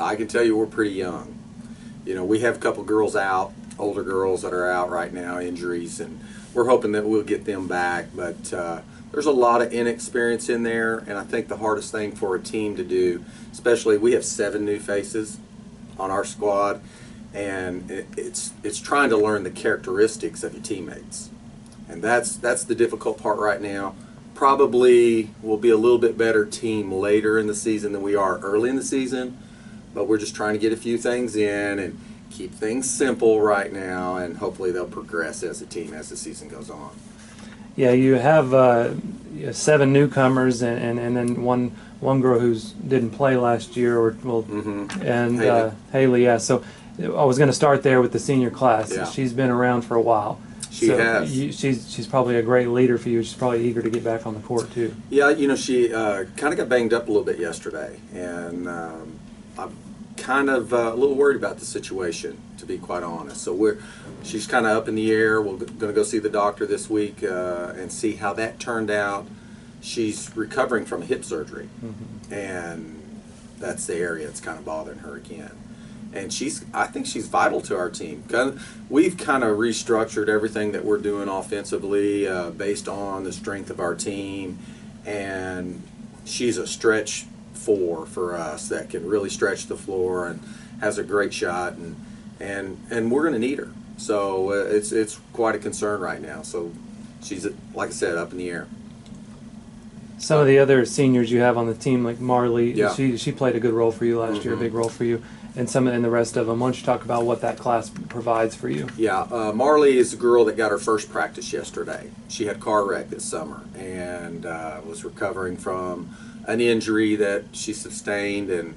I can tell you we're pretty young. You know, we have a couple girls out, older girls that are out right now, injuries, and we're hoping that we'll get them back. But there's a lot of inexperience in there, and I think the hardest thing for a team to do, especially we have 7 new faces on our squad, and it's trying to learn the characteristics of your teammates, and that's the difficult part right now. Probably we'll be a little bit better team later in the season than we are early in the season, but we're just trying to get a few things in and keep things simple right now, and hopefully they'll progress as a team as the season goes on. Yeah, you have 7 newcomers and then one girl who's didn't play last year, and Haley. Yeah, so I was going to start there with the senior class. Yeah. She's been around for a while. She has. She's probably a great leader for you. She's probably eager to get back on the court too. Yeah, you know, she kind of got banged up a little bit yesterday, and I'm kind of a little worried about the situation, to be quite honest. So she's kind of up in the air. We're going to go see the doctor this week and see how that turned out. She's recovering from hip surgery, and that's the area that's kind of bothering her again. And I think she's vital to our team. We've kind of restructured everything that we're doing offensively based on the strength of our team, and she's a stretch 4 for us that can really stretch the floor and has a great shot, and we're going to need her. So it's quite a concern right now. So she's, like I said, up in the air. Some of the other seniors you have on the team, like Marley, yeah. she played a good role for you last year, a big role for you, and the rest of them. Why don't you talk about what that class provides for you? Yeah, Marley is the girl that got her first practice yesterday. She had a car wreck this summer and was recovering from an injury that she sustained, and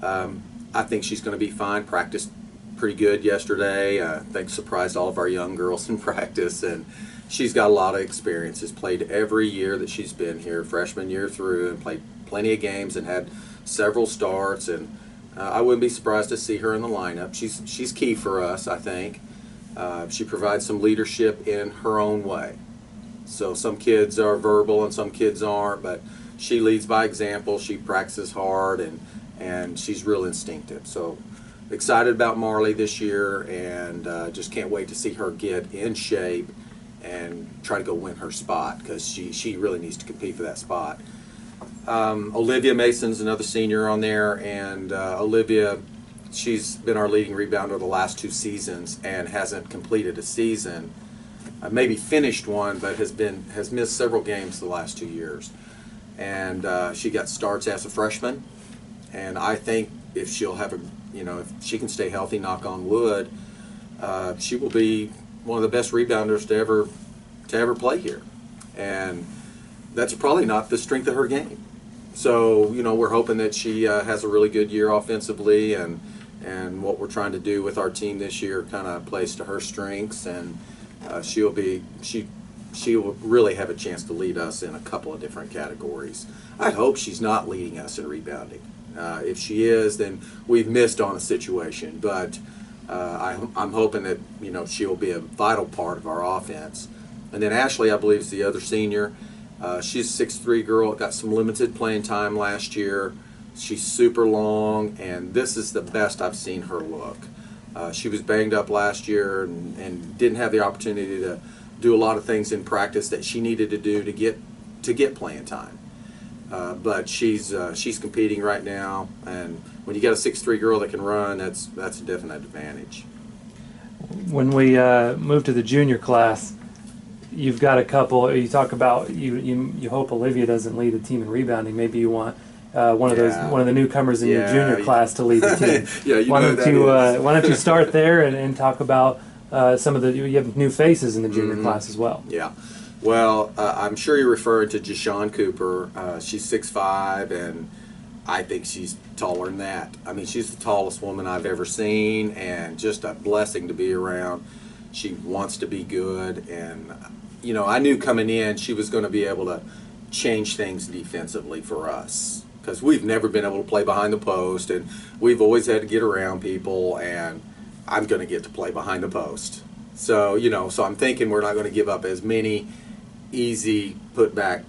I think she's going to be fine. Practiced pretty good yesterday. I think surprised all of our young girls in practice, and she's got a lot of experience. Has played every year that she's been here, freshman year through, and played plenty of games and had several starts, and I wouldn't be surprised to see her in the lineup. She's key for us, I think. She provides some leadership in her own way. So some kids are verbal and some kids aren't, but she leads by example. She practices hard, and she's real instinctive. So excited about Marley this year, and just can't wait to see her get in shape and try to go win her spot, because she really needs to compete for that spot. Olivia Mason's another senior on there, and Olivia, she's been our leading rebounder the last 2 seasons and hasn't completed a season. Maybe finished one, but has missed several games the last 2 years. And she got starts as a freshman, and I think if she'll have if she can stay healthy, knock on wood, she will be one of the best rebounders to ever play here. And that's probably not the strength of her game. So, we're hoping that she has a really good year offensively, and what we're trying to do with our team this year kind of plays to her strengths, and she will really have a chance to lead us in a couple of different categories. I hope she's not leading us in rebounding. If she is, then we've missed on a situation, but I'm hoping that she'll be a vital part of our offense. And then Ashley, I believe, is the other senior. She's a 6'3" girl, got some limited playing time last year. She's super long, and this is the best I've seen her look. She was banged up last year and didn't have the opportunity to do a lot of things in practice that she needed to do to get playing time. But she's competing right now, and when you got a 6'3" girl that can run, that's a definite advantage. When we move to the junior class, you've got a couple. You talk about you hope Olivia doesn't lead the team in rebounding. Maybe you want one of the newcomers in your junior class to lead the team. Why don't you start there and talk about some of you have new faces in the junior class as well. Yeah. Well, I'm sure you're referring to Jashawn Cooper. She's 6'5", and I think she's taller than that. I mean, she's the tallest woman I've ever seen, and just a blessing to be around. She wants to be good, and I knew coming in she was going to be able to change things defensively for us, because we've never been able to play behind the post, and we've always had to get around people, and I'm going to get to play behind the post. So, so I'm thinking we're not going to give up as many easy putback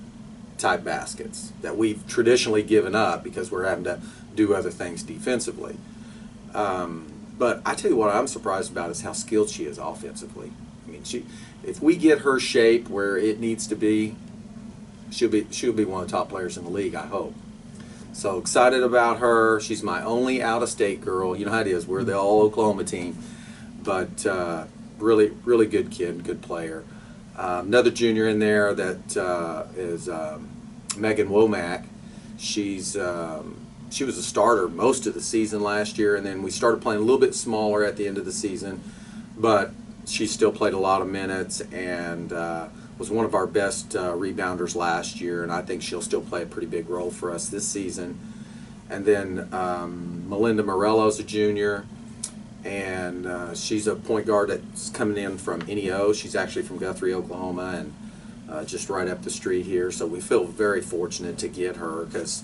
type baskets that we've traditionally given up because we're having to do other things defensively. But I tell you what I'm surprised about is how skilled she is offensively. I mean, if we get her shape where it needs to be, she'll be one of the top players in the league, I hope. So excited about her. She's my only out-of-state girl. You know how it is. We're the all-Oklahoma team. But really, really good kid, good player. Another junior in there that is Megan Womack. She was a starter most of the season last year, and then we started playing a little bit smaller at the end of the season. But she still played a lot of minutes and was one of our best rebounders last year, and I think she'll still play a pretty big role for us this season. And then Melinda Morello's a junior, and she's a point guard that's coming in from NEO. She's actually from Guthrie, Oklahoma, and just right up the street here. So we feel very fortunate to get her because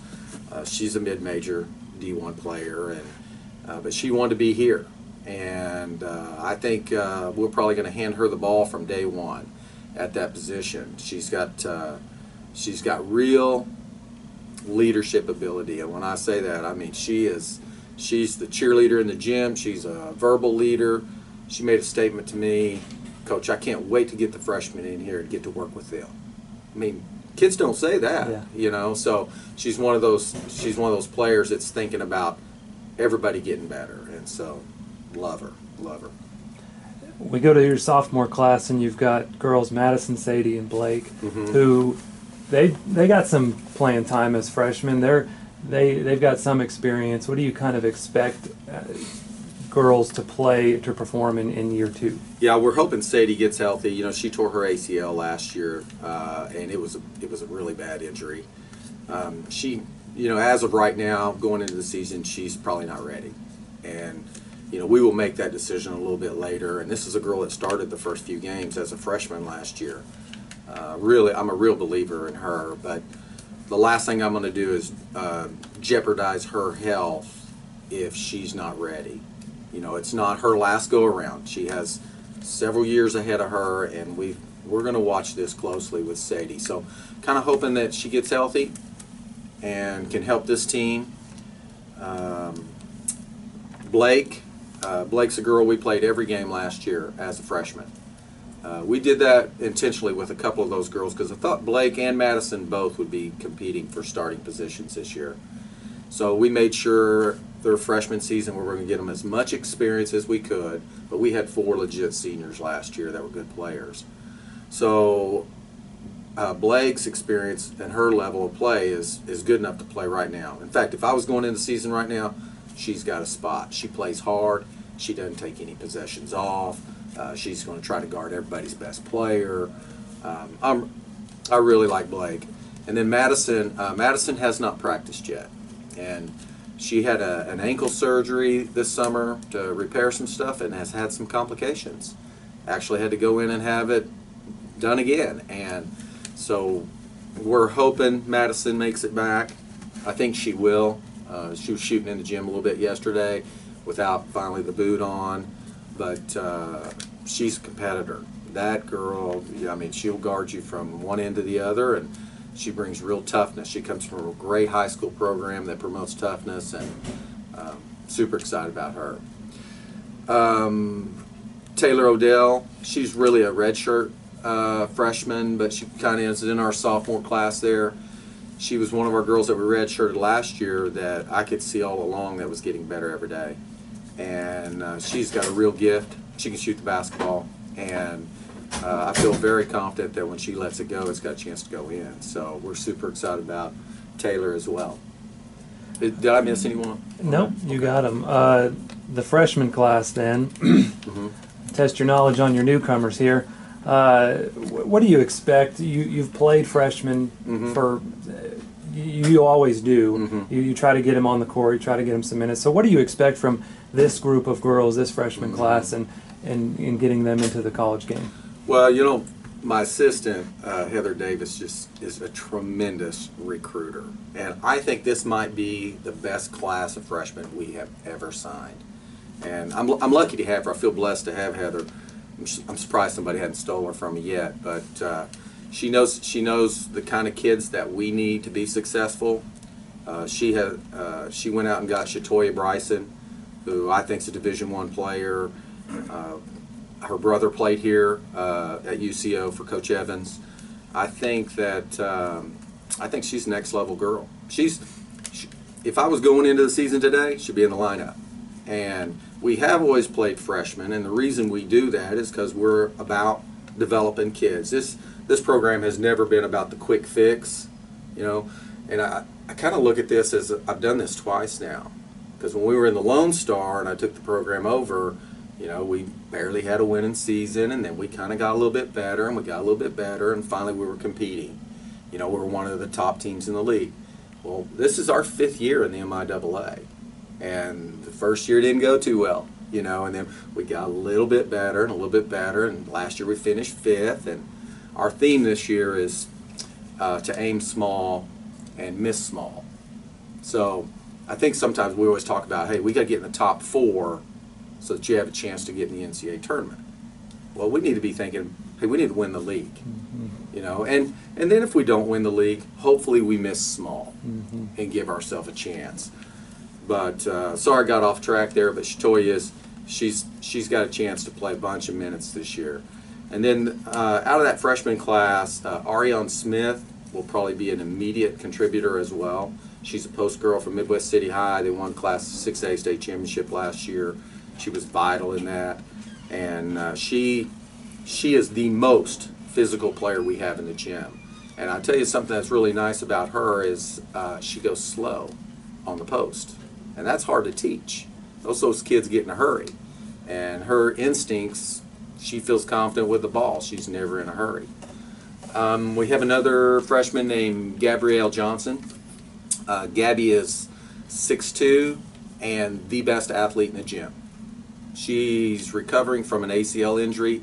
she's a mid-major D1 player, and but she wanted to be here. And I think we're probably going to hand her the ball from day one at that position. She's got real leadership ability, and when I say that, I mean she's the cheerleader in the gym. She's a verbal leader. She made a statement to me, "Coach, I can't wait to get the freshmen in here and get to work with them." I mean, kids don't say that, yeah. you know. So she's one of those players that's thinking about everybody getting better, and so love her. We go to your sophomore class, and you've got girls Madison, Sadie, and Blake, who they got some playing time as freshmen. They've got some experience. What do you kind of expect girls to perform in year two? Yeah, we're hoping Sadie gets healthy. You know, she tore her ACL last year, and it was a really bad injury. She, you know, as of right now, going into the season, she's probably not ready, and you know, we will make that decision a little bit later. And this is a girl that started the first few games as a freshman last year. Really, I'm a real believer in her, but the last thing I'm going to do is jeopardize her health if she's not ready. You know, it's not her last go-around. She has several years ahead of her, and we're going to watch this closely with Sadie. So kind of hoping that she gets healthy and can help this team. Blake's a girl we played every game last year as a freshman. We did that intentionally with a couple of those girls because I thought Blake and Madison both would be competing for starting positions this year. So we made sure their freshman season we were going to get them as much experience as we could, but we had 4 legit seniors last year that were good players. So Blake's experience and her level of play is good enough to play right now. In fact, if I was going into the season right now, she's got a spot. She plays hard. She doesn't take any possessions off. She's going to try to guard everybody's best player. I really like Blake. And then Madison has not practiced yet. And she had an ankle surgery this summer to repair some stuff and has had some complications. Actually had to go in and have it done again. And so we're hoping Madison makes it back. I think she will. She was shooting in the gym a little bit yesterday without finally the boot on, but she's a competitor. That girl, I mean, she'll guard you from one end to the other, and she brings real toughness. She comes from a great high school program that promotes toughness, and super excited about her. Taylor Odell, she's really a redshirt freshman, but she kind of is in our sophomore class there. She was one of our girls that we redshirted last year that I could see all along that was getting better every day. And she's got a real gift. She can shoot the basketball, and I feel very confident that when she lets it go, it's got a chance to go in. So we're super excited about Taylor as well. Did I miss anyone? Nope, you got them. The freshman class then, test your knowledge on your newcomers here. What do you expect? You've played freshmen for, you always do. You try to get them on the court, you try to get them some minutes. So what do you expect from this group of girls, this freshman class, and getting them into the college game? Well, you know, my assistant, Heather Davis, just is a tremendous recruiter. And I think this might be the best class of freshmen we have ever signed. And I'm lucky to have her. I feel blessed to have Heather. I'm surprised somebody hadn't stolen her from me yet, but she knows the kind of kids that we need to be successful. She went out and got Shatoya Bryson who I think is a Division I player. Her brother played here at UCO for Coach Evans. I think she's a next level girl. If I was going into the season today, she'd be in the lineup. And we have always played freshmen, and the reason we do that is because we're about developing kids. This program has never been about the quick fix, you know. And I kind of look at this as I've done this twice now. Because when we were in the Lone Star and I took the program over, you know, we barely had a winning season, and then we kind of got a little bit better, and we got a little bit better, and finally we were competing. You know, we were one of the top teams in the league. Well, this is our 5th year in the MIAA, and the first year didn't go too well, you know, and then we got a little bit better and a little bit better, and last year we finished 5th, and our theme this year is to aim small and miss small. So I think sometimes we always talk about, hey, we got to get in the top 4 so that you have a chance to get in the NCAA tournament. Well, we need to be thinking, hey, we need to win the league, you know, and then if we don't win the league, hopefully we miss small and give ourselves a chance. But sorry I got off track there, but Shatoya she's got a chance to play a bunch of minutes this year. And then out of that freshman class, Ariane Smith will probably be an immediate contributor as well. She's a post girl from Midwest City High. They won Class 6A state championship last year. She was vital in that, and she is the most physical player we have in the gym. And I'll tell you something that's really nice about her is she goes slow on the post, and that's hard to teach. Those kids get in a hurry, and her instincts, she feels confident with the ball. She's never in a hurry. We have another freshman named Gabrielle Johnson. Gabby is 6'2" and the best athlete in the gym. She's recovering from an ACL injury.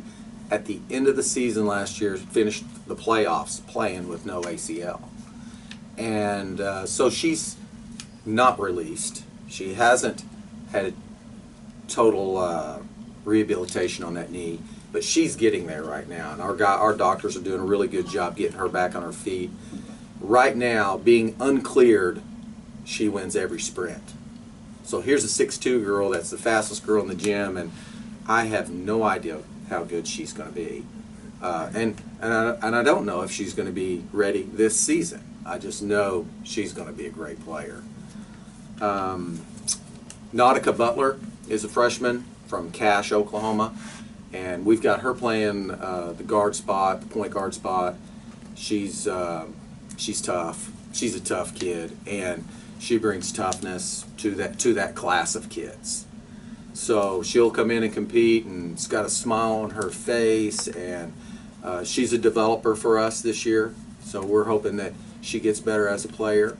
At the end of the season last year, finished the playoffs playing with no ACL. And so she's not released. She hasn't had a total rehabilitation on that knee, but she's getting there right now. And our doctors are doing a really good job getting her back on her feet. Right now, being uncleared, she wins every sprint. So here's a 6'2" girl that's the fastest girl in the gym, and I have no idea how good she's going to be. And I don't know if she's going to be ready this season. I just know she's going to be a great player. Nautica Butler is a freshman from Cache, Oklahoma, and we've got her playing the guard spot, the point guard spot. She's tough. She's a tough kid, and she brings toughness to that class of kids. So she'll come in and compete, and it's got a smile on her face, and she's a developer for us this year. So we're hoping that she gets better as a player.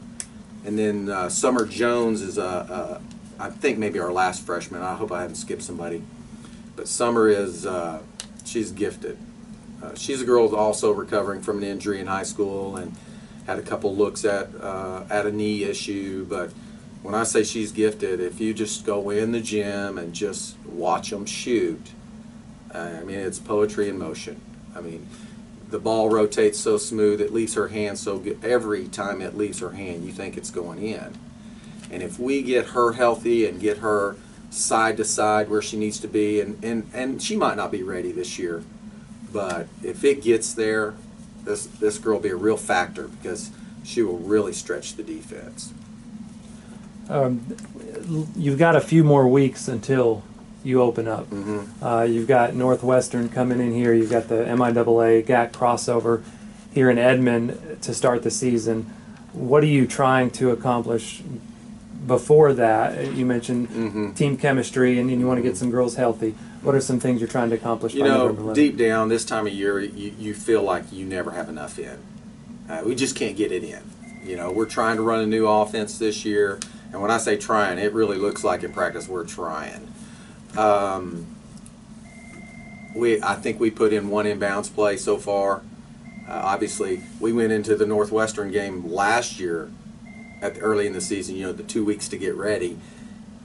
And then Summer Jones is I think maybe our last freshman. I hope I haven't skipped somebody. But Summer is she's gifted. She's a girl who's also recovering from an injury in high school and had a couple looks at a knee issue. But when I say she's gifted, if you just go in the gym and just watch them shoot, I mean, it's poetry in motion. I mean, the ball rotates so smooth, it leaves her hand so good. Every time it leaves her hand, you think it's going in. And if we get her healthy and get her side to side where she needs to be, and she might not be ready this year, but if it gets there, this girl will be a real factor because she will really stretch the defense. You've got a few more weeks until you open up. You've got Northwestern coming in here. You've got the MIAA GAC crossover here in Edmond to start the season. What are you trying to accomplish before that? You mentioned team chemistry, and you want to get some girls healthy. What are some things you're trying to accomplish? You know, deep down, this time of year, you feel like you never have enough in. We just can't get it in. You know, we're trying to run a new offense this year, and when I say trying, it really looks like in practice we're trying. I think we put in one inbounds play so far. Obviously, we went into the Northwestern game last year early in the season. You know, the 2 weeks to get ready,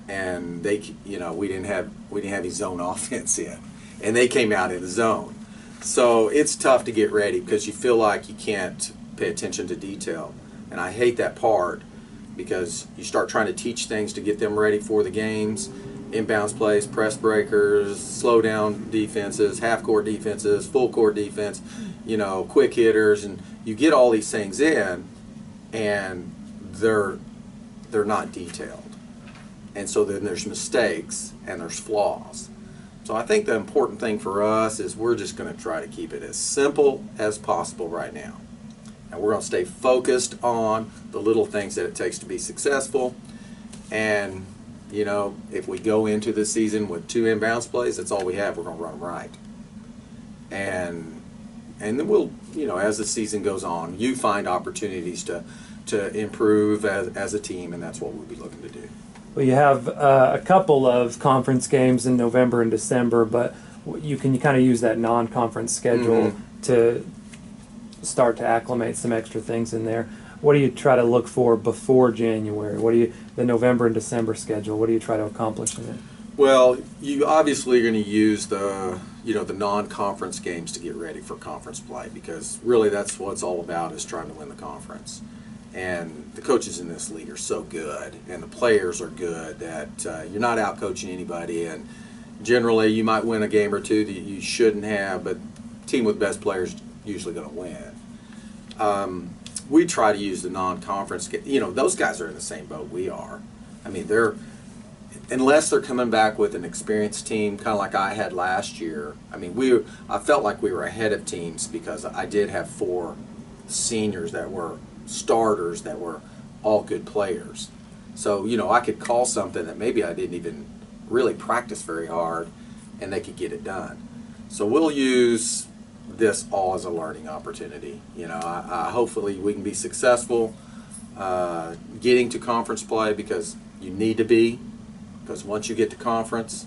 and we didn't have any zone offense in, and they came out in the zone. So it's tough to get ready because you feel like you can't pay attention to detail, and I hate that part because you start trying to teach things to get them ready for the games, inbounds plays, press breakers, slow down defenses, half court defenses, full court defense, quick hitters, and you get all these things in, and they're not detailed. And so then there's mistakes and there's flaws. So I think the important thing for us is we're just going to try to keep it as simple as possible right now. And we're going to stay focused on the little things that it takes to be successful. And, if we go into the season with 2 inbounds plays, that's all we have. We're going to run them right. And then we'll, as the season goes on, you find opportunities to improve as a team, and that's what we'll be looking to do. Well, you have a couple of conference games in November and December, but you kind of use that non-conference schedule to start to acclimate some extra things in there. What do you try to look for before January? The November and December schedule? What do you try to accomplish in it? Well, you obviously are going to use the non-conference games to get ready for conference play, because really that's what it's all about, is trying to win the conference. And the coaches in this league are so good, and the players are good, that you're not out coaching anybody. And generally, you might win a game or two that you shouldn't have, but the team with best players is usually going to win. We try to use the non-conference. Those guys are in the same boat we are. I mean, unless they're coming back with an experienced team, kind of like I had last year. I mean, I felt like we were ahead of teams because I did have 4 seniors that were starters that were all good players. So, I could call something that maybe I didn't even really practice very hard, and they could get it done. So we'll use this all as a learning opportunity. Hopefully we can be successful getting to conference play, because you need to be. Because once you get to conference,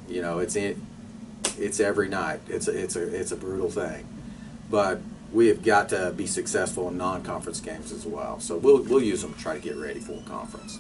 it's every night. It's a brutal thing, but we have got to be successful in non-conference games as well. So we'll use them to try to get ready for conference.